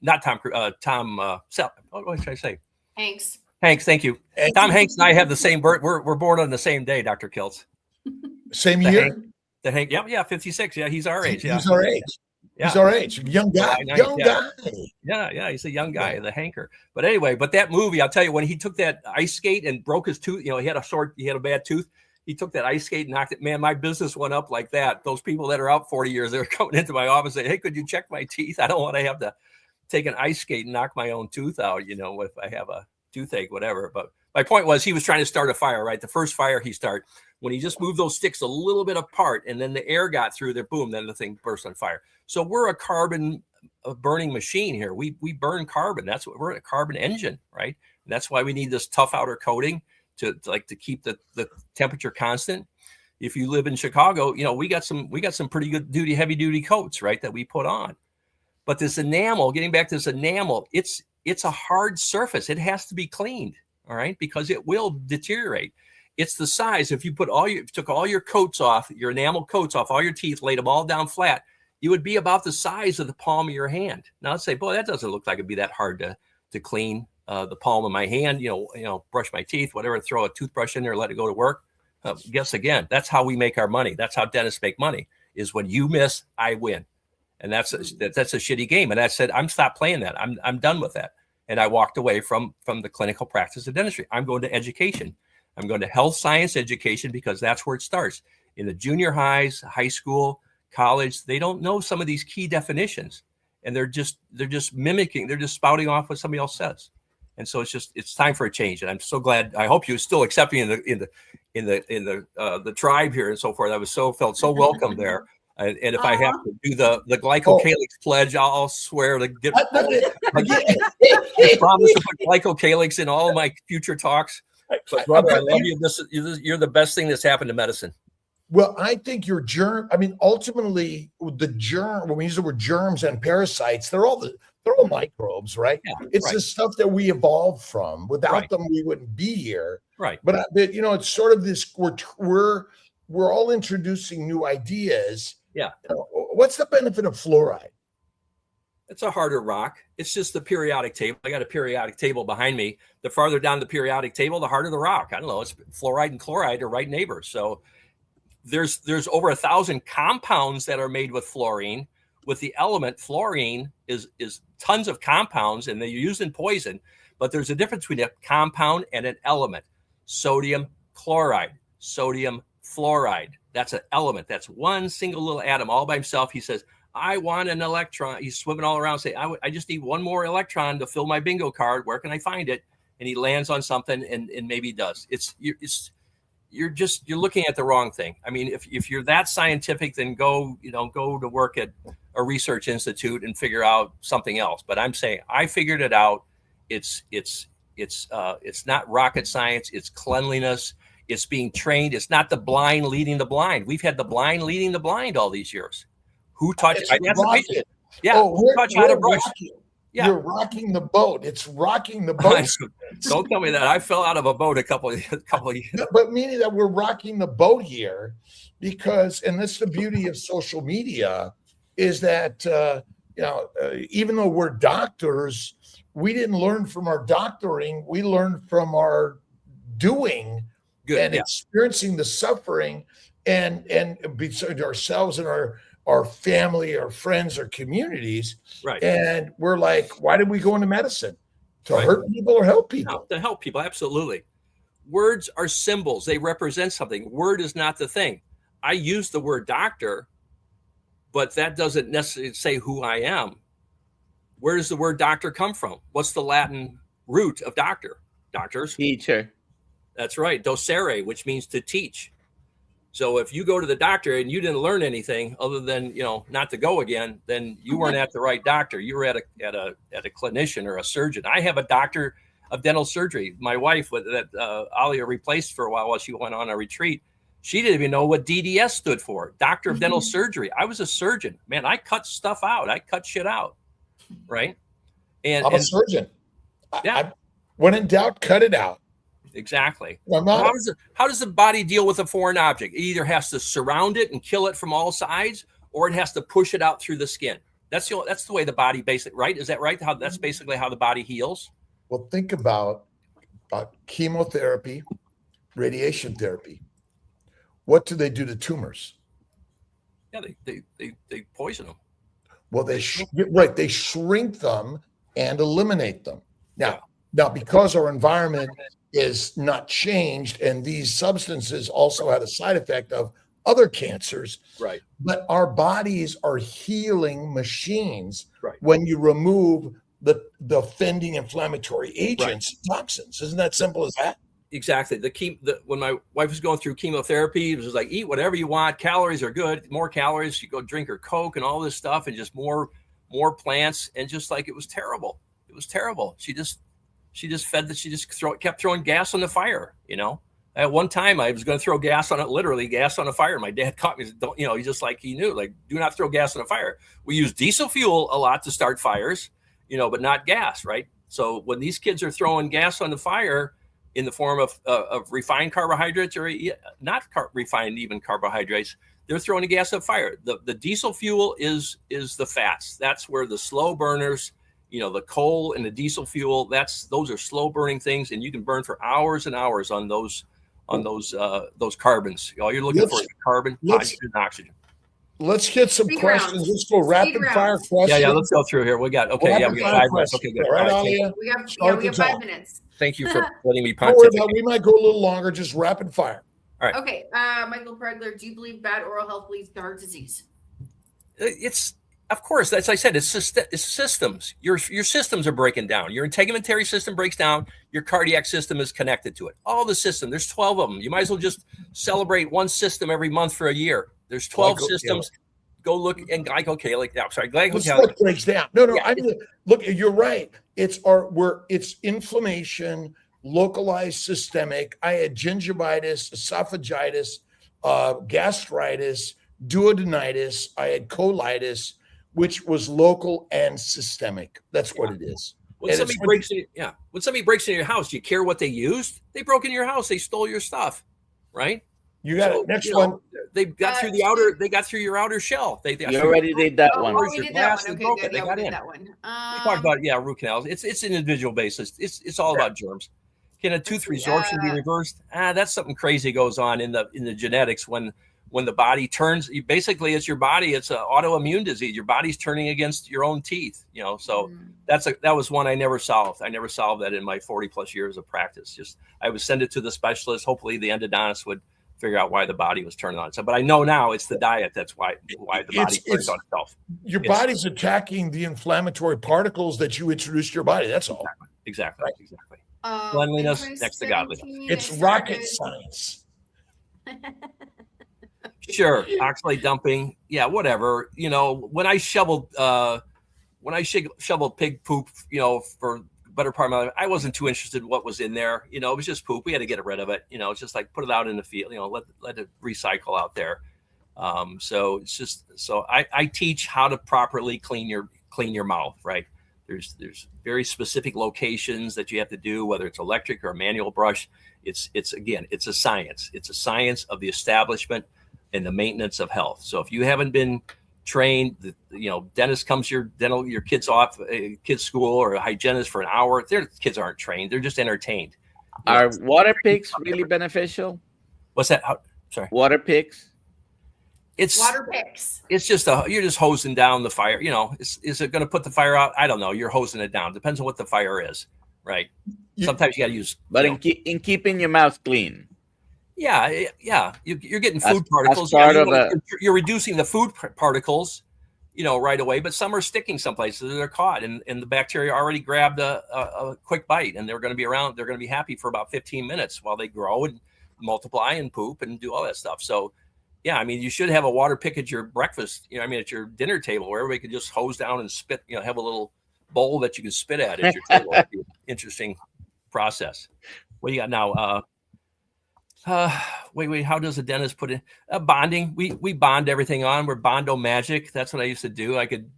not Tom Cruise. What should I say? Hanks. Hanks, thank you. Tom Hanks and I have the same birth. We're born on the same day, Dr. Kiltz. Same year? The Hank. Yeah, 56. Yeah, he's our age. Yeah. He's our age. Yeah. He's our age. Young guy. Guy. Yeah, he's a young guy, the hanker. But anyway, that movie, I'll tell you, when he took that ice skate and broke his tooth, he had a bad tooth. He took that ice skate and knocked it. Man, my business went up like that. Those people that are out 40 years, they're coming into my office and say, hey, could you check my teeth? I don't want to have to take an ice skate and knock my own tooth out, if I have a toothache, whatever. But my point was, he was trying to start a fire, right? The first fire he started, when he just moved those sticks a little bit apart and then the air got through there, boom, then the thing burst on fire. So we're a carbon burning machine here. We burn carbon. That's what we're a carbon engine, right? And that's why we need this tough outer coating to keep the temperature constant. If you live in Chicago, we got some pretty good heavy duty coats, right, that we put on. But this enamel, getting back to this enamel, it's it's a hard surface. It has to be cleaned, all right, because it will deteriorate. It's the size. If you took all your coats off, your enamel coats off, all your teeth, laid them all down flat, you would be about the size of the palm of your hand. Now let's say, boy, that doesn't look like it'd be that hard to clean the palm of my hand, brush my teeth, whatever, throw a toothbrush in there, let it go to work. Guess again, that's how we make our money. That's how dentists make money, is when you miss, I win. And that's a shitty game. And I said, I'm stopped playing that. I'm done with that. And I walked away from the clinical practice of dentistry. I'm going to education. I'm going to health science education, because that's where it starts. In the junior highs, high school, college, they don't know some of these key definitions, and they're just mimicking. They're just spouting off what somebody else says. And so it's time for a change. And I'm so glad. I hope you still accept me in the tribe here and so forth. I felt so welcome there. And if I have to do the glycocalyx pledge, I'll swear to get. I promise to put glycocalyx in all of my future talks. But brother, I love you. You're the best thing that's happened to medicine. Well, I think ultimately the germ, when we use the word germs and parasites, they're all microbes, right? Yeah, it's the stuff that we evolved from. Without them, we wouldn't be here. Right. But it's sort of this, we're all introducing new ideas. Yeah. What's the benefit of fluoride? It's a harder rock. It's just the periodic table. I got a periodic table behind me. The farther down the periodic table, the harder the rock. I don't know. It's fluoride and chloride are right neighbors. So there's over 1,000 compounds that are made with fluorine. With the element, fluorine is tons of compounds, and they're used in poison. But there's a difference between a compound and an element. Sodium chloride, sodium fluoride. That's an element. That's one single little atom all by himself. He says, I want an electron. He's swimming all around saying, I just need one more electron to fill my bingo card. Where can I find it? And he lands on something, and maybe he does. You're looking at the wrong thing. I mean, if you're that scientific, then go to work at a research institute and figure out something else. But I'm saying I figured it out. It's not rocket science. It's cleanliness. It's being trained. It's not the blind leading the blind. We've had the blind leading the blind all these years. Who taught you? Yeah. Who taught you how to brush? Yeah. You're rocking the boat. It's rocking the boat. Don't tell me that. I fell out of a boat a couple of years. But meaning that we're rocking the boat here, because, and that's the beauty of social media, is that even though we're doctors, we didn't learn from our doctoring. We learned from our doing. Good, and experiencing the suffering, and beside ourselves and our family, our friends, our communities. Right. And we're like, why did we go into medicine? To hurt people or help people? No, to help people, absolutely. Words are symbols. They represent something. Word is not the thing. I use the word doctor, but that doesn't necessarily say who I am. Where does the word doctor come from? What's the Latin root of doctor? Doctors? Teacher. That's right. Docere, which means to teach. So if you go to the doctor and you didn't learn anything other than, not to go again, then you weren't at the right doctor. You were at a clinician or a surgeon. I have a doctor of dental surgery. My wife, that Alia replaced for a while she went on a retreat, she didn't even know what DDS stood for, Doctor of Dental Surgery. I was a surgeon. Man, I cut stuff out. I cut shit out. Right? I'm a surgeon. Yeah. When in doubt, cut it out. Exactly. How does the body deal with a foreign object? It either has to surround it and kill it from all sides, or it has to push it out through the skin. That's the way the body basically, right? Is that right? That's basically how the body heals. Well, think about chemotherapy, radiation therapy. What do they do to tumors? Yeah, they poison them. Well, they shrink them and eliminate them. Now, because our environment is not changed, and these substances also had a side effect of other cancers. Right. But our bodies are healing machines. Right. When you remove the offending inflammatory agents, toxins. Isn't that simple as that? Exactly. When my wife was going through chemotherapy, it was like, eat whatever you want. Calories are good. More calories. You go drink her Coke and all this stuff, and just more plants. And just like, it was terrible. It was terrible. She just kept throwing gas on the fire. At one time I was going to throw gas on the fire. My dad caught me. He knew, like, do not throw gas on the fire. We use diesel fuel a lot to start fires, but not gas. Right. So when these kids are throwing gas on the fire in the form of refined carbohydrates or not refined even carbohydrates, they're throwing the gas on fire. The diesel fuel is the fats. That's where the slow burners, the coal and the diesel fuel, those are slow burning things, and you can burn for hours and hours on those carbons. All you're looking for is carbon, hydrogen, and oxygen. Let's get some Speed questions. rounds. Let's go rapid fire questions. Yeah, let's go through here. We got we got 5 minutes. Okay, good. All right, All right, Alia? We have 5 minutes. thank you for letting me Don't worry pontificate. about it. We might go a little longer, just rapid fire. All right. Okay, Michael Pregler, do you believe bad oral health leads to heart disease? It's, of course, as I said, it's systems. Your systems are breaking down. Your integumentary system breaks down. Your cardiac system is connected to it. All the systems. There's 12 of them. You might as well just celebrate one system every month for a year. There's 12 systems. Go look and What breaks down? No. Yeah. I mean, look, you're right. It's inflammation, localized systemic. I had gingivitis, esophagitis, gastritis, duodenitis. I had colitis, which was local and systemic. That's what it is. When somebody breaks into your house, do you care what they used? They broke into your house. They stole your stuff, right? You got it. Next one. They got through the outer. They got through your outer shell. They You already did that one. We did that one. Okay, good. They Yeah, got we in. did that one. We talked about root canals. It's an individual basis. It's all about germs. Can a tooth resorption be reversed? That's something crazy goes on in the genetics when the body turns. Basically, it's your body. It's an autoimmune disease. Your body's turning against your own teeth. So that was one I never solved. I never solved that in my 40 plus years of practice. Just I would send it to the specialist. Hopefully, the endodontist would figure out why the body was turning on itself. But I know now it's the diet that's why the body turns on itself. Your body's attacking the inflammatory particles that you introduced to your body. That's all. Exactly. Right. Exactly. Cleanliness next to godliness. It's rocket science. Sure, oxalate dumping. Yeah, whatever. When I shoveled pig poop, for better part of my life, I wasn't too interested in what was in there. It was just poop. We had to get rid of it. It's just like put it out in the field. Let it recycle out there. So it's just I teach how to properly clean your mouth. Right. There's very specific locations that you have to do, whether it's electric or a manual brush. It's a science. It's a science of the establishment and the maintenance of health. So if you haven't been trained, dentist comes to your kids off kids school or a hygienist for an hour. Their kids aren't trained. They're just entertained. Are water picks really beneficial? What's that? Sorry. Water picks. It's water picks. It's just you're just hosing down the fire. Is it going to put the fire out? I don't know. You're hosing it down. Depends on what the fire is, right? Sometimes you got to use. But in keeping your mouth clean. Yeah. You're getting food particles. You're reducing the food particles, right away. But some are sticking someplace. So they're caught, and the bacteria already grabbed a quick bite, and they're going to be around. They're going to be happy for about 15 minutes while they grow and multiply and poop and do all that stuff. So, yeah, I mean, you should have a water pick at your breakfast. At your dinner table where everybody could just hose down and spit. Have a little bowl that you can spit at your table. Interesting process. What do you got now? Wait, how does a dentist put it? Bonding. We bond everything on. We're Bondo magic. That's what I used to do. I could,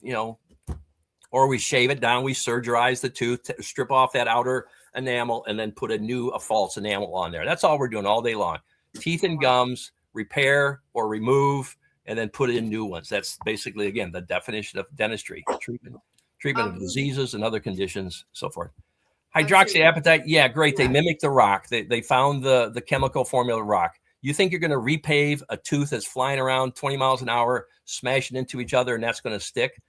or we shave it down. We surgerize the tooth, strip off that outer enamel, and then put a false enamel on there. That's all we're doing all day long. Teeth and gums, repair or remove, and then put in new ones. That's basically, again, the definition of dentistry: treatment of diseases and other conditions, so forth. Hydroxyapatite, yeah, great. They mimic the rock. They found the chemical formula rock. You think you're going to repave a tooth that's flying around 20 miles an hour, smashing into each other, and that's going to stick?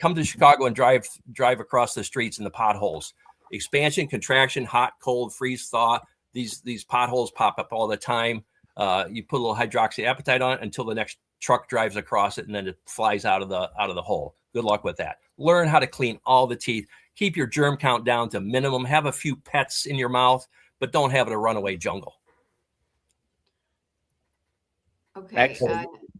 Come to Chicago and drive across the streets in the potholes. Expansion, contraction, hot, cold, freeze, thaw. These potholes pop up all the time. You put a little hydroxyapatite on it until the next truck drives across it, and then it flies out of the hole. Good luck with that. Learn how to clean all the teeth. Keep your germ count down to minimum. Have a few pets in your mouth, but don't have it a runaway jungle. Okay. Next.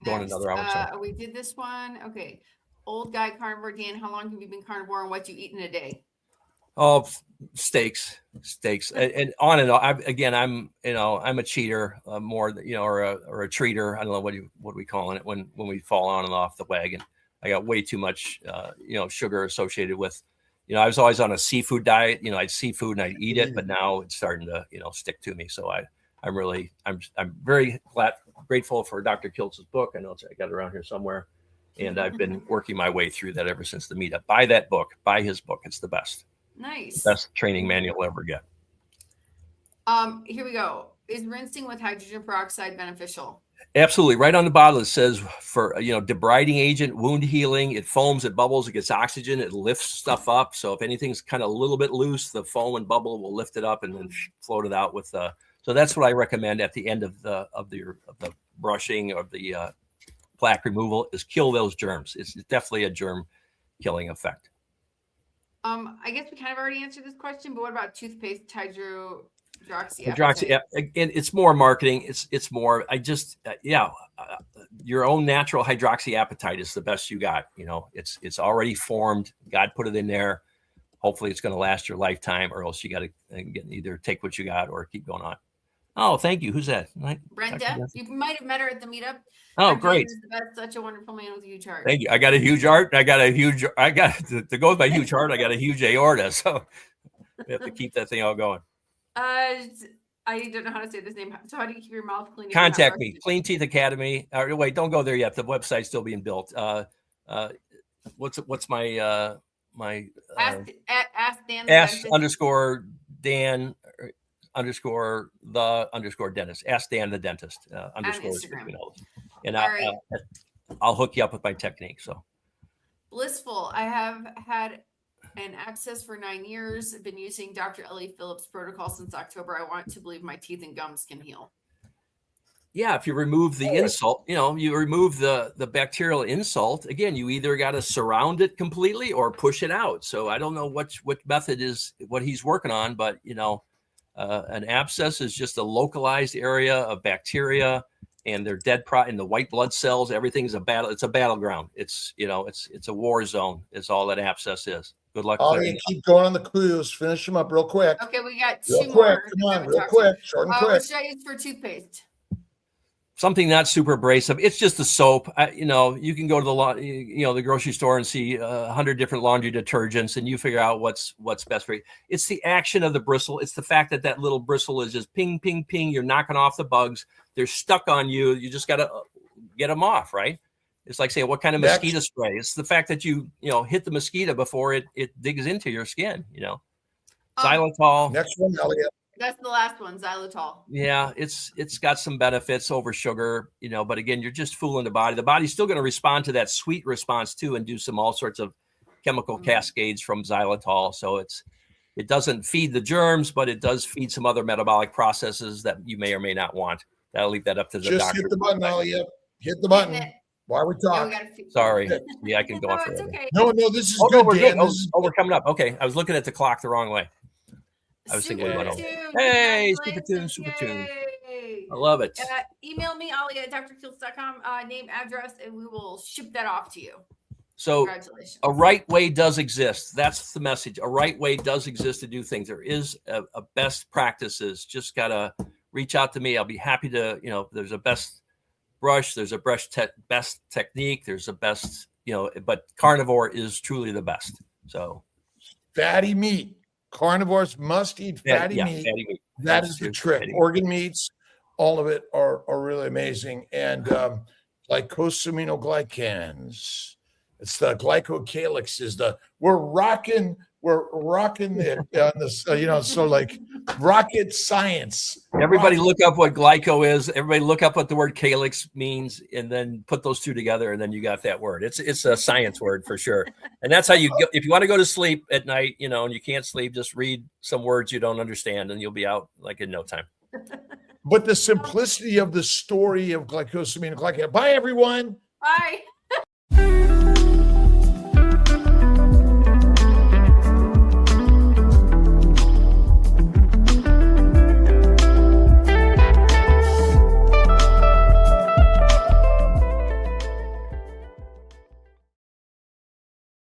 Another hour. We did this one. Okay. Old guy carnivore Dan, how long have you been carnivore and what do you eat in a day? Oh, steaks, and on and on. I'm a cheater more, or a treater. I don't know what we calling it when we fall on and off the wagon. I got way too much, sugar associated with, I was always on a seafood diet. I'd seafood and I'd eat it, but now it's starting to, stick to me. So I'm very grateful for Dr. Kiltz's book. I know I got it around here somewhere, and I've been working my way through that ever since the meetup. Buy that book, buy his book. It's the best. Nice. Best training manual you'll ever get. Here we go. Is rinsing with hydrogen peroxide beneficial? Absolutely. Right on the bottle, it says for, debriding agent, wound healing, it foams, it bubbles, it gets oxygen, it lifts stuff up. So if anything's kind of a little bit loose, the foam and bubble will lift it up and then float it out with so that's what I recommend at the end of the brushing or the plaque removal is kill those germs. It's definitely a germ killing effect. I guess we kind of already answered this question, but what about toothpaste hydroxy? Again, it's more marketing. It's more. Your own natural hydroxyapatite is the best you got. It's already formed. God put it in there. Hopefully, it's going to last your lifetime, or else you got to either take what you got or keep going on. Oh, thank you. Who's that? Brenda. You might have met her at the meetup. Oh, great. Such a wonderful man with a huge heart. Thank you. I got a huge heart. To go with my huge heart, I got a huge aorta. So we have to keep that thing all going. I don't know how to say this name. So how do you keep your mouth clean? Contact me. Clean Teeth Academy. Wait, don't go there yet. The website's still being built. What's my ask Dan. _Dan _the _dentist. Ask Dan the dentist _. And I'll hook you up with my technique. So Blissful. I have had an abscess for 9 years. I've been using Dr. Ellie Phillips protocol since October. I want to believe my teeth and gums can heal. Yeah, if you remove the insult, you remove the bacterial insult. Again, you either got to surround it completely or push it out. So I don't know what method is what he's working on, but an abscess is just a localized area of bacteria, and they're dead in the white blood cells. Everything's a battle. It's a battleground. It's a war zone. Is all that abscess is. Good luck. Keep going on the clues. Finish them up real quick. Okay, we got real two quick. more. Come on, real quick. Short and quick. What should I use for toothpaste? Something not super abrasive. It's just a soap. You can go to the grocery store and see 100 different laundry detergents, and you figure out what's best for you. It's the action of the bristle. It's the fact that little bristle is just ping, ping, ping. You're knocking off the bugs. They're stuck on you. You just got to get them off, right? It's like saying, what kind of mosquito spray? It's the fact that you hit the mosquito before it digs into your skin. Xylitol. Next one, Elliot. That's the last one, xylitol. Yeah, it's got some benefits over sugar, but again, you're just fooling the body. The body's still going to respond to that sweet response too, and do all sorts of chemical cascades from xylitol. So it doesn't feed the germs, but it does feed some other metabolic processes that you may or may not want. I'll leave that up to the doctor. Just hit the button, Elliot. Hit the button. Why are we talking? Sorry. Yeah, I can go on for that. Okay. No, this is good, Dan. We're coming up. Okay, I was looking at the clock the wrong way. I was thinking about hey, Super Tune. I love it. Email me, Ollie at drkiltz.com, name, address, and we will ship that off to you. So congratulations. A right way does exist. That's the message. A right way does exist to do things. There is a best practices. Just got to reach out to me. I'll be happy to, there's a best brush. There's a best technique. There's a best, but carnivore is truly the best. So fatty meat. Carnivores must eat fatty meat. Fatty meat. That is the trick. Organ meats, all of it are really amazing. And glycosaminoglycans. It's the glycocalyx we're rocking it on this, so like rocket science. Everybody look up what glyco is. Everybody look up what the word calyx means, and then put those two together, and then you got that word. It's a science word for sure. And that's how you go. If you want to go to sleep at night, and you can't sleep, just read some words you don't understand, and you'll be out like in no time. But the simplicity of the story of glycosaminoglycan. Bye, everyone. Bye.